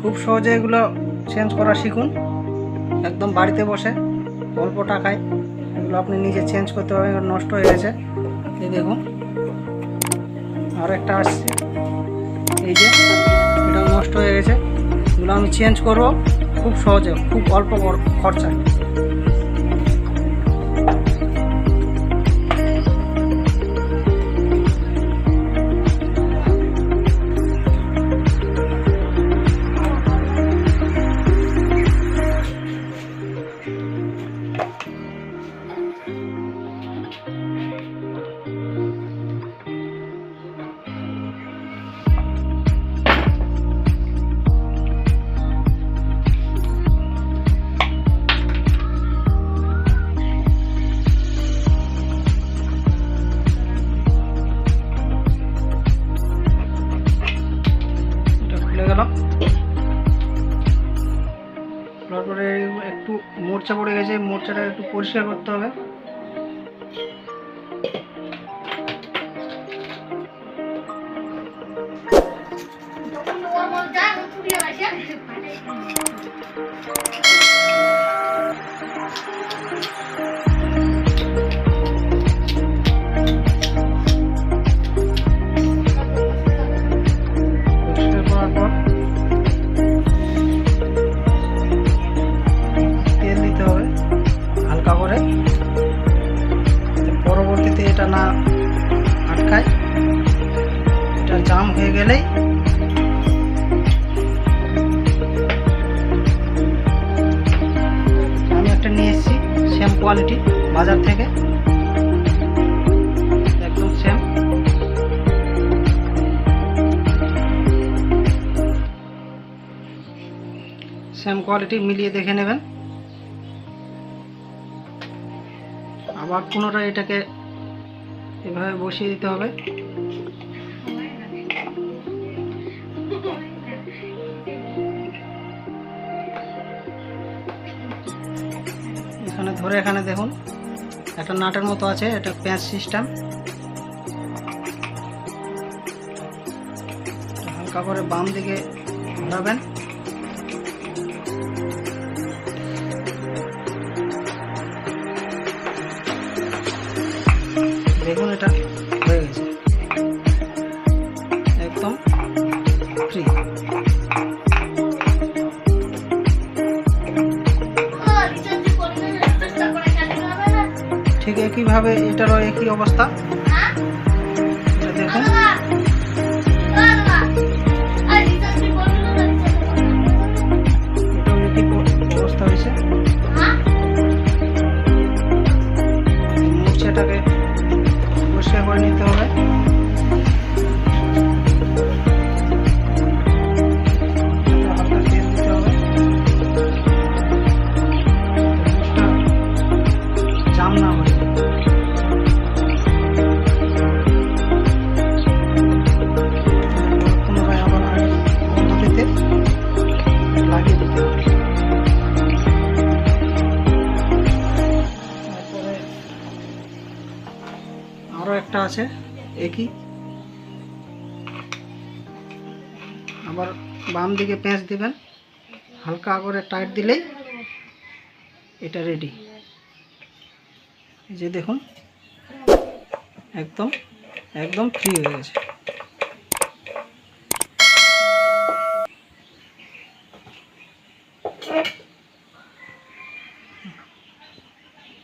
খুব সহজে এগুলো চেঞ্জ করা শিখুন, একদম বাড়িতে বসে অল্প টাকায় এগুলো আপনি নিজে চেঞ্জ করতে পারবেন। নষ্ট হয়ে গেছে, এই দেখুন আর একটা আসছে, এই যে এটাও নষ্ট হয়ে গেছে। এগুলো আমি চেঞ্জ করব খুব সহজে, খুব অল্প খরচায়। তারপরে একটু মোর্চা পড়ে গেছে, মোর্চাটা একটু পরিষ্কার করতে হবে। পরবর্তীতে এটা না আটকায়, এটা জাম হয়ে গেলেই আমি একটা নিয়ে এসেছি সেম কোয়ালিটি বাজার থেকে, একদম সেম কোয়ালিটি, মিলিয়ে দেখে নেবেন। আবার পুনরায় এটাকে এভাবে বসিয়ে দিতে হবে। এখানে ধরে, এখানে দেখুন একটা নাটের মতো আছে, এটা প্যাঁচ সিস্টেম। হালকা করে বাম দিকে ঘোরাবেন, দেখুন এটা হয়ে গেছে, একদম ফ্রি। ঠিক একইভাবে এটারও একই অবস্থা, এটা দেখুন এটাও একই অবস্থা হয়েছে। মুছটাকে পরিষ্কার করে নিতে হবে। হালকা তেল দিতে হবে, জাম না হয়। পুনরায় আবার পদ্ধতিতে লাগিয়ে দিতে হবে। তারপরে আরও একটা আছে একই, আবার বাম দিকে পেঁচ দিবেন, হালকা করে টাইট দিলেই এটা রেডি। এই যে দেখুন একদম ফ্রি হয়ে গেছে।